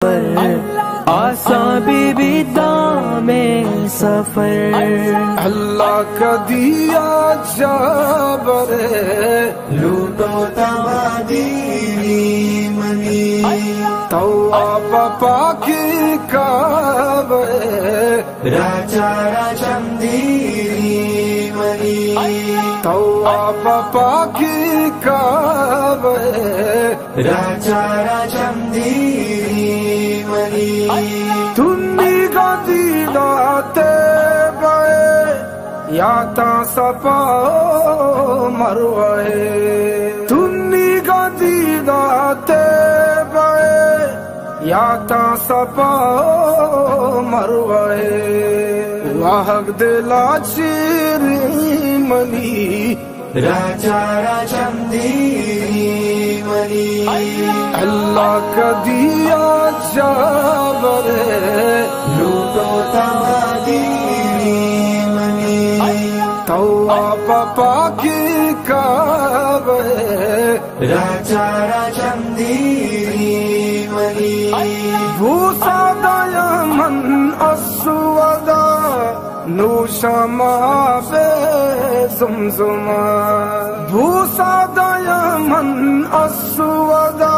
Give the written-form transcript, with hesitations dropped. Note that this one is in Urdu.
آساں بھی دام سفر اللہ کا دیا جابر لوٹو تمادی منی تواب پاکی کعبہ راجا راجم دیری منی تواب پاکی کعبہ راجا راجم دیری منی تنی کا دیداتے بائے یا تا سپا مروائے تنی کا دیداتے بائے یا تا سپا مروائے واحق دلا چیری منی راجا راجم دیری منی اللہ کا دیا جابر لوٹو تمادی منی تواب پاکی کعبہ راجا راجم دیری منی بوسا یمن اسودا نوشا ما بے زمزمہ بوسا یمن اسودا